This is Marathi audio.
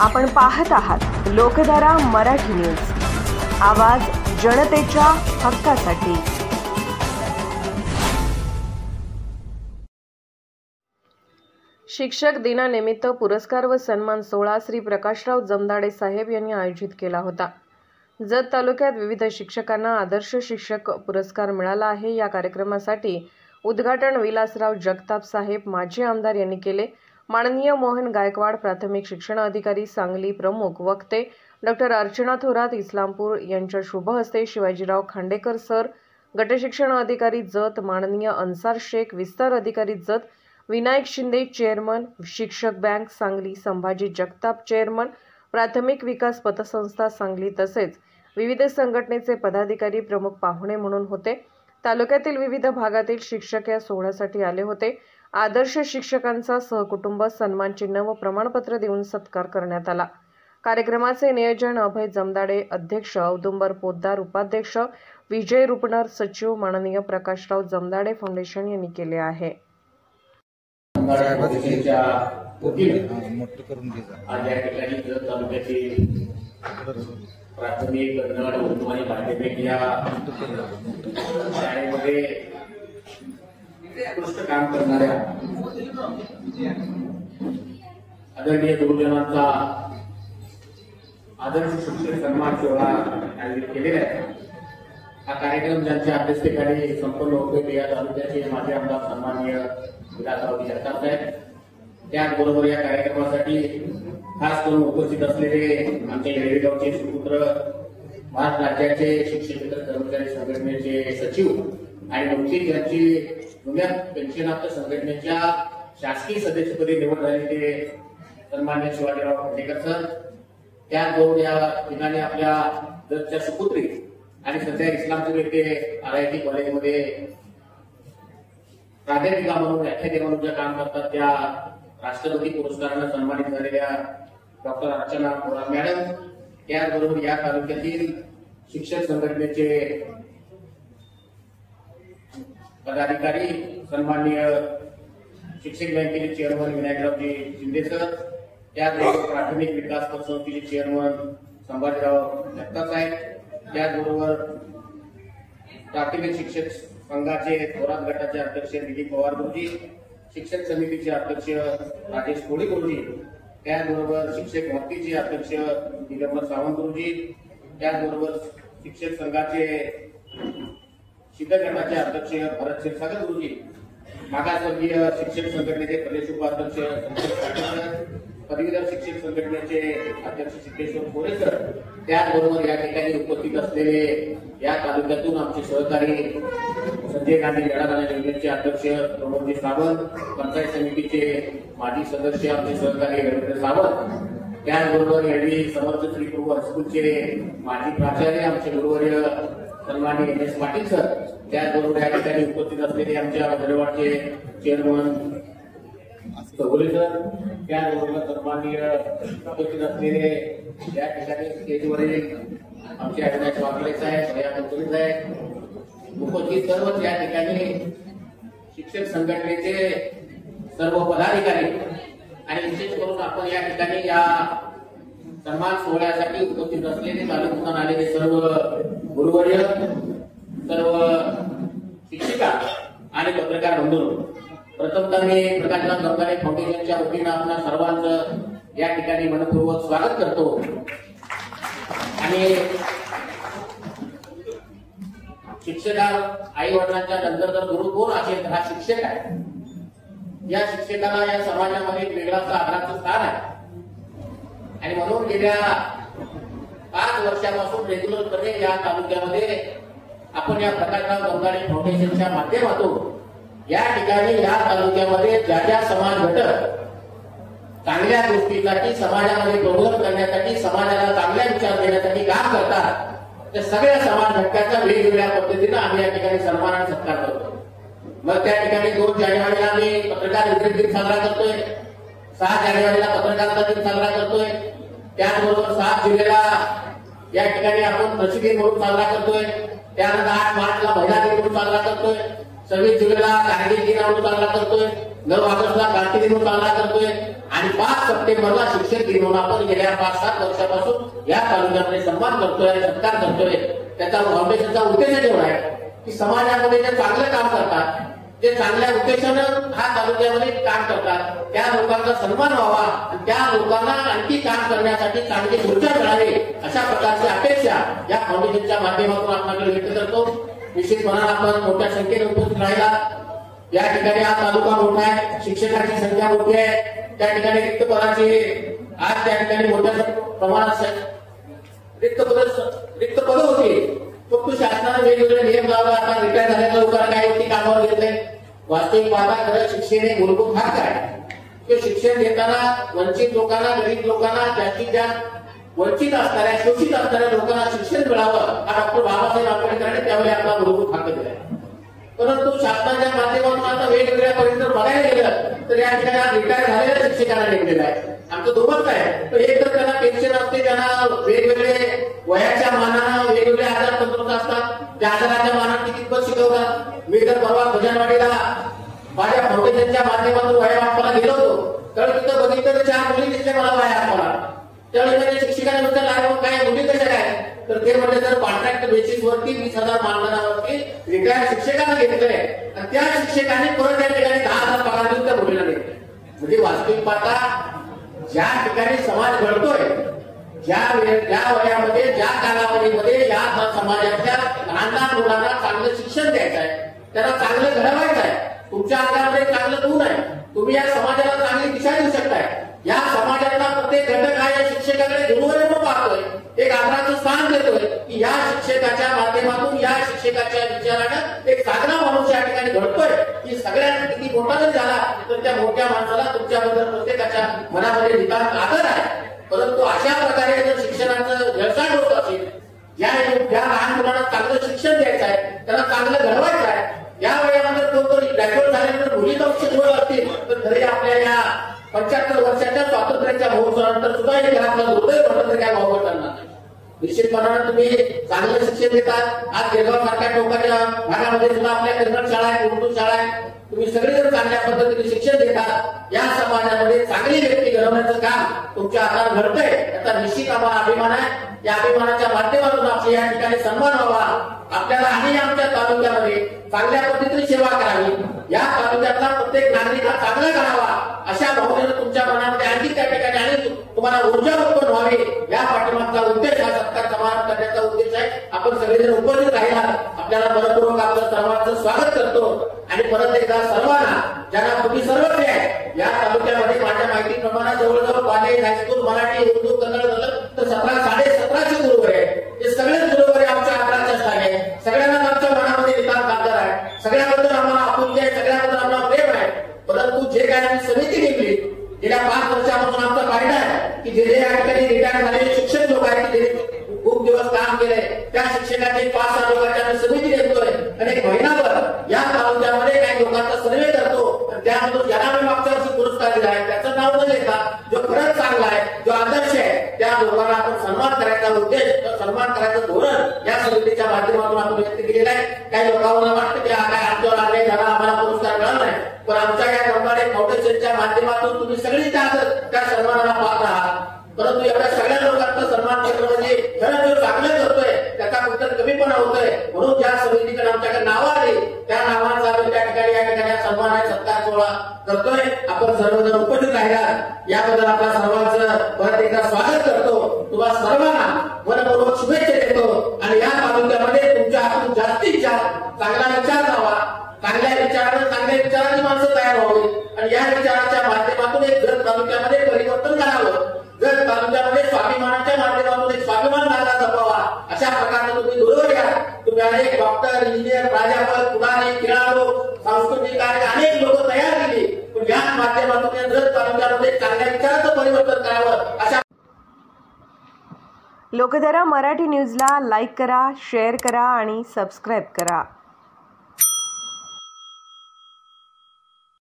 आपण पाहत आहात लोकधारा मराठी न्यूज, आवाज जनतेच्या हक्कासाठी। शिक्षक दिनानिमित्त पुरस्कार व सन्मान सोहळा श्री प्रकाशराव जमदाडे साहेब यांनी आयोजित केला होता। जत तालुक्यात विविध शिक्षकांना आदर्श शिक्षक पुरस्कार मिळाला आहे। या कार्यक्रमासाठी उद्घाटन विलासराव जगताप साहेब माजी आमदार यांनी केले। माननीय मोहन गायकवाड प्राथमिक शिक्षण अधिकारी सांगली प्रमुख वक्ते डॉक्टर अर्चना थोरात इस्लामपूर यांच्या शुभ हस्ते, शिवाजीराव खांडेकर सर गट शिक्षण अधिकारी जत, माननीय अन्सार शेख विस्तार अधिकारी जत, विनायक शिंदे चेअरमन शिक्षक बँक सांगली, संभाजी जगताप चेअरमन प्राथमिक विकास पतसंस्था सांगली तसेच विविध संघटनेचे पदाधिकारी प्रमुख पाहुणे म्हणून होते। तालुक्यातील विविध भागातील शिक्षक या सोहळ्यासाठी आले होते। आदर्श शिक्षकांचा सहकुटुंब सन्मान चिन्ह व प्रमाणपत्र देऊन सत्कार करण्यात आला। कार्यक्रमाचे नियोजन अभय जमदाडे अध्यक्ष, औदुंबर पोद्दार उपाध्यक्ष, विजय रुपनर सचिव, माननीय प्रकाशराव जमदाडे फाउंडेशन यांनी केले आहे। प्राथमिक कन्नड उर्दू आणि माध्यमिक या शाळेमध्ये उत्कृष्ट काम करणाऱ्या आदरणीय गुरुजनांचा आदर्श शिक्षक सन्मान सोहळा आयोजित केलेला आहे। हा कार्यक्रम ज्यांच्या अध्यक्षतेखाली संपन्न होतोय या तालुक्याचे माजी आमदार सन्माननीय विलासराव जगताप साहेब, त्याचबरोबर या कार्यक्रमासाठी खास करून उपस्थित असलेले आमचे येळेगावचे सुपुत्र, महाराष्ट्र राज्याचे शिक्षक कर्मचारी संघटनेचे सचिव आणि नुकतीच यांची जुन्या पेन्शनाप्त संघटनेच्या शासकीय सदस्यपदी निवड झालेले सन्माननीय शिवाजीराव खांडेकर सर, त्याचबरोबर या ठिकाणी आपल्या जतच्या सुपुत्री आणि सध्या इस्लामपूर येथे RIT कॉलेजमध्ये प्राध्यापिका म्हणून व्याख्याते म्हणून जे काम करतात त्या राष्ट्रपती पुरस्काराने सन्मानित झालेल्या डॉक्टर अर्चना थोरात मॅडम, त्याचबरोबर या तालुक्यातील शिक्षक संघटनेचे पदाधिकारी सन्माननीय शिक्षक बँकेचे चेअरमन विनायकरावजी शिंदे सर, त्याचबरोबर प्राथमिक विकास पतसंस्थेचे चेअरमन संभाजीराव जगताप साहेब, त्याचबरोबर प्राथमिक शिक्षक संघाचे थोरात गटाचे अध्यक्ष दिलीप पवार गुरुजी, शिक्षक समितीचे अध्यक्ष राजेश कोळी गुरुजी, त्याचबरोबर शिक्षक भक्तीचे अध्यक्ष दिगंबर सावंत गुरुजी, त्याचबरोबर शिक्षक संघाचे शिक्षक गटाचे अध्यक्ष भरत क्षीरसागर गुरुजी, मागासवर्गीय शिक्षक संघटनेचे प्रदेश उपाध्यक्ष संतोष पाटील, पदवीधर शिक्षक संघटनेचे अध्यक्ष सिद्धेश्वर कोरे सर, त्याचबरोबर या ठिकाणी उपस्थित असलेले या तालुक्यातून आमचे सहकारी संजय गांधी लढा योजनेचे अध्यक्ष प्रमोदजी सावंत, पंचायत समितीचे माजी सदस्य आमचे सहकारी रवींद्र सावंत, त्याचबरोबर एडवी समर्थ श्री प्रभू हायस्कूलचे माजी प्राचार्य आमचे गुरुवर्य सन्माननीय MS पाटील सर, त्याचबरोबर या ठिकाणी उपस्थित असलेले आमच्या हजरवाडचे चेअरमन चौगुले सर, त्याचबरोबर सन्माननीय उपस्थित असलेले या ठिकाणी स्टेजवरील आमचे अविनाश वाकळे साहेब, दया कुलकर्णी साहेब, उपस्थित सर्वच या ठिकाणी शिक्षक संघटनेचे सर्व पदाधिकारी आणि विशेष करून आपण या ठिकाणी या सन्मान सोहळ्यासाठी उपस्थित असलेले तालुक्यातून आलेले सर्व गुरुवर्य, सर्व शिक्षिका आणि पत्रकार बंधू, प्रथमतः मी प्रकाशराव जमदाडे फाउंडेशनच्या वतीनं आपल्या सर्वांचं या ठिकाणी मनपूर्वक स्वागत करतो। आणि शिक्षका आई वडिलांच्या नंतर जर गुरु कोण असेल तर हा शिक्षक आहे। या शिक्षकाला या समाजामध्ये एक वेगळाच आदराचं स्थान आहे आणि म्हणून गेल्या 5 वर्षापासून रेग्युलरपणे या तालुक्यामध्ये आपण या प्रकाशराव जमदाडे फाउंडेशनच्या माध्यमातून या ठिकाणी या तालुक्यामध्ये ज्या ज्या समाज घटक चांगल्या गोष्टीसाठी, समाजामध्ये प्रबोधन करण्यासाठी, समाजाला चांगल्या विचार देण्यासाठी काम करतात, त्या सगळ्या समाज घटकांचा वेगवेगळ्या पद्धतीने आम्ही या ठिकाणी सन्मान आणि सत्कार करतो। मग त्या ठिकाणी 2 जानेवारीला आम्ही पत्रकार विद्यार्थी दिन साजरा करतोय, 6 जानेवारीला पत्रकारिता दिन साजरा करतोय, त्याचबरोबर 7 जुलैला या ठिकाणी आपण प्रसिद्धी म्हणून साजरा करतोय, त्यानंतर 8 मार्चला महिला दिन म्हणून साजरा करतोय, 26 जुलैला कारगिल दिन म्हणून साजरा करतोय, 9 ऑगस्टला क्रांती दिन म्हणून साजरा करतोय आणि 5 सप्टेंबरला शिक्षक दिन म्हणून आपण गेल्या 5-7 वर्षापासून या तालुक्यामध्ये सन्मान करतोय आणि सत्कार करतोय। त्याचा फाउंडेशनचा उद्देश एवढा आहे की समाजामध्ये जे चांगलं काम करतात, जे चांगल्या उद्देशानं हा तालुक्यामध्ये काम करतात, त्या लोकांचा सन्मान व्हावा आणि त्या लोकांना आणखी काम करण्यासाठी चांगली ऊर्जा मिळावी अशा प्रकारची अपेक्षा या फाउंडेशनच्या माध्यमातून आपल्याकडे व्यक्त करतो। निश्चितपणे आपण मोठ्या संख्येने उपस्थित राहिला। या ठिकाणी हा तालुका मोठा आहे, शिक्षकांची संख्या मोठी आहे, त्या ठिकाणी रिक्त पदाची आज त्या ठिकाणी मोठ्या प्रमाणात रिक्त पद होती। फक्त शासनाने वेगवेगळे नियम लावले, आता रिटायर झालेल्या लोकांना काही गोष्टी कामावर घेतले। वास्तविक पाहता खरं शिक्षण हे मूलभूत हक्क आहे। शिक्षण देताना वंचित लोकांना, गरीब लोकांना, जास्तीत जास्त वंचित असणाऱ्या, शोषित असणाऱ्या लोकांना शिक्षण मिळावं हा डॉक्टर बाबासाहेब आंबेडकरांनी त्यावेळी आपला मूलभूत हक्क दिला। परंतु शासनाच्या माध्यमातून आता वेगवेगळ्या परिस्थितीत बघायला गेलं तर या ठिकाणी रिटायर झालेल्या शिक्षकांना नेमलेलं आहे। आमचं दुर्मत आहे, तर एक तर त्यांना पेन्शन असते, त्यांना वेगवेगळे वयाच्या मानानं वेगवेगळे आजार तंत्र असतात, त्या आजाराच्या मानानं ते कितपत शिकवतात। मी तर परवा भजनवाडीला माझ्या फाउंडेशनच्या माध्यमातून वयामापनाला गेलो होतो, तर तिथं बघितलं तर 4 मुली दिसल्या मला वयामापनाला। त्यावेळी शिक्षकांना विचारलं काय मुली कशा काय, तर ते म्हणजे जर कॉन्ट्रॅक्ट बेसिसवरती 20,000 मानधनावरती रिटायर शिक्षकांना घेतलंय आणि त्या शिक्षकांनी परत या ठिकाणी 10,000 पगार देऊन त्या मुलीला घेतले। म्हणजे वास्तविक पाहता ज्या ठिकाणी समाज घडतोय, ज्या वयामध्ये, ज्या कालावधीमध्ये या समाजाच्या लहान मुलांना चांगलं शिक्षण द्यायचं आहे, त्यांना चांगलं घडवायचं आहे, तुमच्या अंगामध्ये चांगलं गुण आहे, तुम्ही या समाजाला चांगली दिशा देऊ शकताय। या समाजातला प्रत्येक घटक हा या शिक्षकाकडे गुरुवर म्हणून पाहतोय, एक आदराचं स्थान देतोय की या शिक्षकाच्या माध्यमातून, या शिक्षकाच्या विचारानं एक चांगला माणूस या ठिकाणी घडतोय की सगळ्यांना किती मोठा जर झाला तर त्या मोठ्या माणसाला तुमच्याबद्दल प्रत्येकाच्या मनामध्ये नितांत आदर आहे। परंतु अशा प्रकारे जर शिक्षणाचं व्यवसाय होत असेल, ज्या लहान मुलांना चांगलं शिक्षण द्यायचं आहे, त्यांना चांगलं घडवायचं आहे, या वयामध्ये कोणतरी ग्रॅज्युएट झाल्यानंतर मुलीचा शिक्षण होत असतील तर खरे आपल्या या 75 वर्षाच्या स्वातंत्र्याच्या महोत्सवानंतर सुद्धा एक घरातला दुर्दैव म्हटलं तर काय भाव करणार नाही। निश्चितपणानं तुम्ही चांगलं शिक्षण देतात। आज जळगाव सारख्या टोकाच्या भागामध्ये सुद्धा आपल्या कन्नड शाळा आहे, उर्दू शाळा आहे, तुम्ही सगळेजण चांगल्या पद्धतीने शिक्षण देतात। या समाजामध्ये चांगली व्यक्ती घडवण्याचं काम तुमच्या हातात घडतंय, त्याचा निश्चित आम्हाला अभिमान आहे। या अभिमानाच्या माध्यमातून आपल्या या ठिकाणी सन्मान व्हावा, आपल्याला आणि आमच्या तालुक्यामध्ये चांगल्या पद्धतीने सेवा करावी, या तालुक्यातला प्रत्येक नागरिक हा चांगला करावा अशा भावनेनं तुमच्या मनामध्ये आणखी त्या ठिकाणी आणि तुम्हाला ऊर्जा उत्पन्न व्हावी, या पाठीमागचा उद्देश हा सत्कार समारंभ करण्याचा उद्देश आहे। आपण सगळेजण उपस्थित राहिला, आपल्याला मनपूर्वक आपलं सर्वांचं स्वागत करतो आणि परत एकदा सर्वांना ज्यांना तुम्ही सर्वच आहे या तालुक्यामध्ये माझ्या माहितीप्रमाणे जवळजवळ कॉलेज, हायस्कूल, मराठी, उर्दू, कन्नड झालं तर 17-1750 गुरुवर आहे। हे सगळेच गुरुवर आमच्या आदराच्या स्थान आहे, सगळ्यांना आमच्या मनामध्ये नितांत आदर आहे, सगळ्याबद्दल आम्हाला आपुलकी आहे, सगळ्याबद्दल आम्हाला प्रेम आहे। परंतु जे काय आम्ही समिती नेमली गेल्या 5 वर्षापासून आमचा फायदा आहे की जे या ठिकाणी रिटायर झालेले शिक्षक लोक आहेत, जे खूप दिवस काम केलंय, त्या शिक्षकांची 5-6 लोकांची आम्ही समिती नेमतोय आणि एक महिनाभर या तालुक्यामध्ये काही लोकांचा सर्वे करतो। त्यामधून ज्यांना आम्ही मागच्या वर्षी पुरस्कार दिला आहे त्याचं नाव न घेता जो खरंच चांगला आहे, जो आदर्श आहे, त्या लोकांना आपण सन्मान करायचा उद्देश, सन्मान करायचं धोरण या समितीच्या माध्यमातून आपण व्यक्त केलेलं आहे। काही लोकांना वाटतं की हा काय आमच्यावर अन्याय झाला, आम्हाला पुरस्कार मिळाला नाही, पण आमच्या या गंगाडे फाउंडेशनच्या माध्यमातून तुम्ही सगळी त्या सन्मानाला पात्र आहात। परंतु एवढ्या सगळ्या लोकांचा सन्मान करणं म्हणजे खरं जो चांगलं करतोय त्याचा कुठं कमीपणा होतोय, म्हणून ज्या समितीकडे आमच्याकडे नावं आली त्या नावांचा आपण त्या ठिकाणी या ठिकाणी सन्मान आहे, सत्कार सोहळा करतोय। आपण सर्वजण उपस्थित राहिला याबद्दल आपल्या सर्वांचं परत एकदा स्वागत करतो। तुम्हाला सर्वांना मनपूर्वक शुभेच्छा देतो आणि या तालुक्यामध्ये तुमच्या हातून जास्तीत जास्त चांगला विचार व्हावा, चांगल्या विचारांची माणसं तयार व्हावी आणि या विचाराच्या माध्यमातून एक जर तालुक्यामध्ये परिवर्तन करावं, जर तालुक्यामध्ये स्वाभिमानाच्या माध्यमातून एक स्वाभिमान नागा जपावा अशा प्रकारे तुम्ही बरोबर या। तुम्ही अनेक डॉक्टर, इंजिनियर, प्राध्यापक, पुढारी, खेळाडू, सांस्कृतिक कार्य अनेक लोक तयार केली, पण या माध्यमातून जर तालुक्यामध्ये चांगल्या विचाराचं परिवर्तन करावं अशा। लोकधारा मराठी न्यूजला लाईक करा, शेअर करा आणि सबस्क्राईब करा।